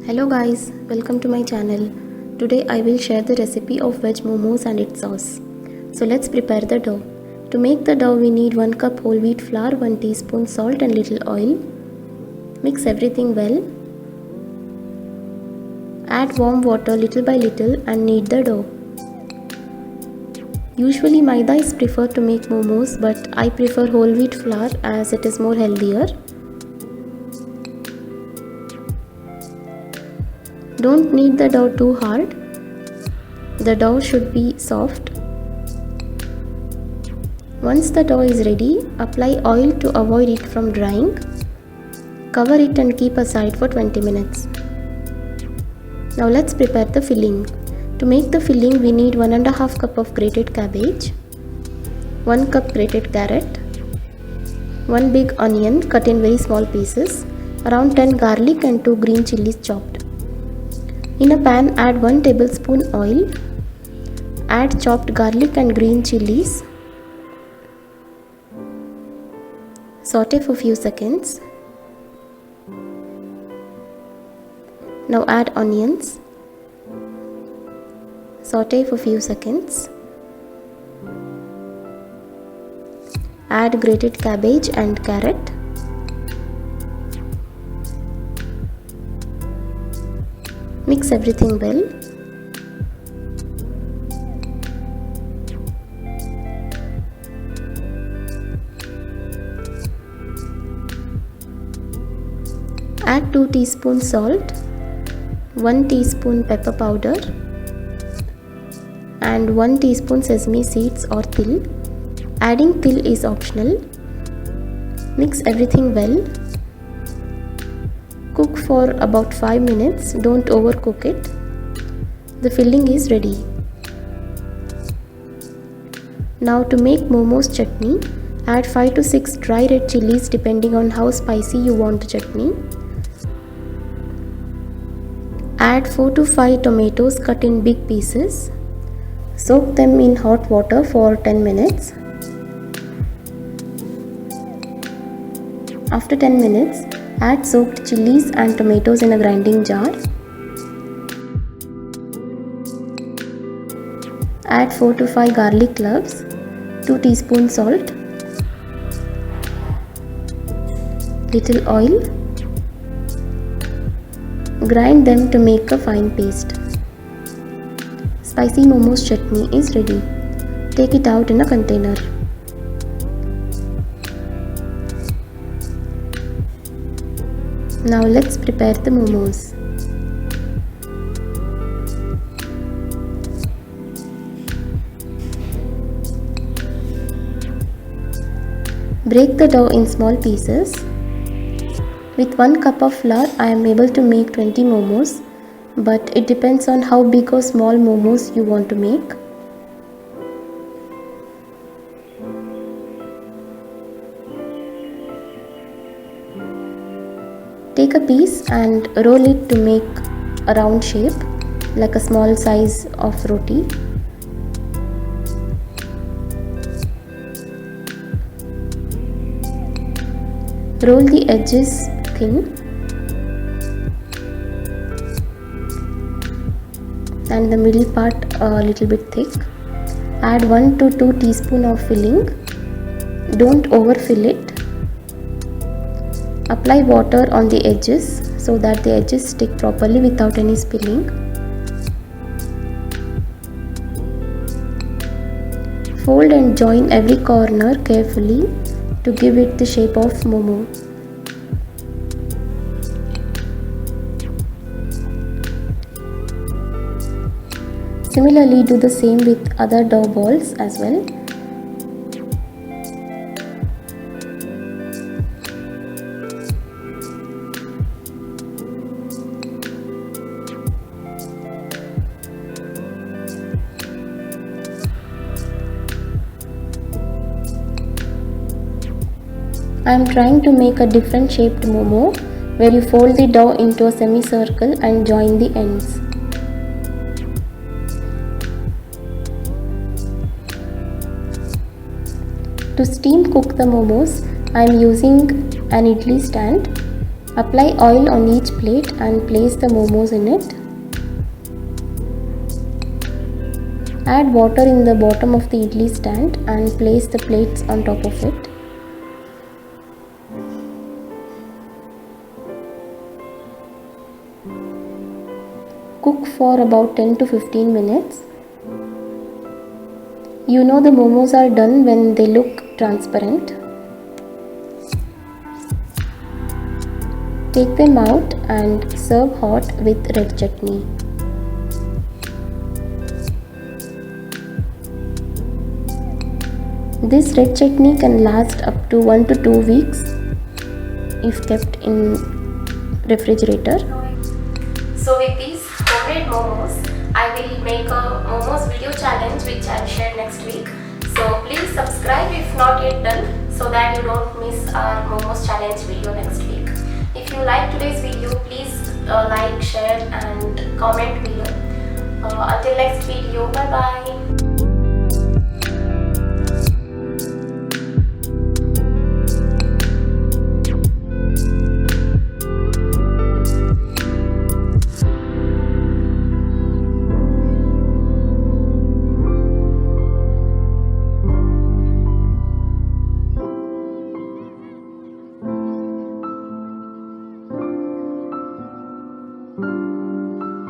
Hello guys, welcome to my channel. Today I will share the recipe of veg momos and its sauce. So let's prepare the dough. To make the dough we need 1 cup whole wheat flour, 1 teaspoon salt and little oil. Mix everything well. Add warm water little by little and knead the dough. Usually maida is preferred to make momos, but I prefer whole wheat flour as it is more healthier. Don't knead the dough too hard. The dough should be soft. Once the dough is ready, apply oil to avoid it from drying. Cover it and keep aside for 20 minutes. Now let's prepare the filling. To make the filling we need 1.5 cup of grated cabbage, 1 cup grated carrot, 1 big onion cut in very small pieces, around 10 garlic and 2 green chilies chopped. In a pan, add 1 tablespoon oil. Add chopped garlic and green chilies. Saute for few seconds. Now add onions. Saute for few seconds. Add grated cabbage and carrot. Mix everything well. Add 2 teaspoons salt, 1 teaspoon pepper powder and 1 teaspoon sesame seeds or til. Adding til is optional. Mix everything well. Cook for about 5 minutes, don't overcook it. The filling is ready. Now to make momos chutney, add 5 to 6 dry red chilies depending on how spicy you want the chutney. Add 4 to 5 tomatoes cut in big pieces. Soak them in hot water for 10 minutes. After 10 minutes, add soaked chilies and tomatoes in a grinding jar. Add 4 to 5 garlic cloves, 2 teaspoons salt, little oil. Grind them to make a fine paste. Spicy momos chutney is ready. Take it out in a container. Now let's prepare the momos. Break the dough in small pieces. With 1 cup of flour I am able to make 20 momos, but it depends on how big or small momos you want to make. Take a piece and roll it to make a round shape like a small size of roti. Roll the edges thin and the middle part a little bit thick. Add 1 to 2 teaspoons of filling. Don't overfill it. Apply water on the edges so that the edges stick properly without any spilling. Fold and join every corner carefully to give it the shape of momo. Similarly, do the same with other dough balls as well. I am trying to make a different shaped momo where you fold the dough into a semicircle and join the ends. To steam cook the momos, I am using an idli stand. Apply oil on each plate and place the momos in it. Add water in the bottom of the idli stand and place the plates on top of it. Cook for about 10 to 15 minutes. You know the momos are done when they look transparent. Take them out and serve hot with red chutney. This red chutney can last up to 1 to 2 weeks if kept in refrigerator. So with these homemade momos, I will make a momos video challenge which I'll share next week. So please subscribe if not yet done, so that you don't miss our momos challenge video next week. If you like today's video, please like, share and comment below. Until next video, bye bye.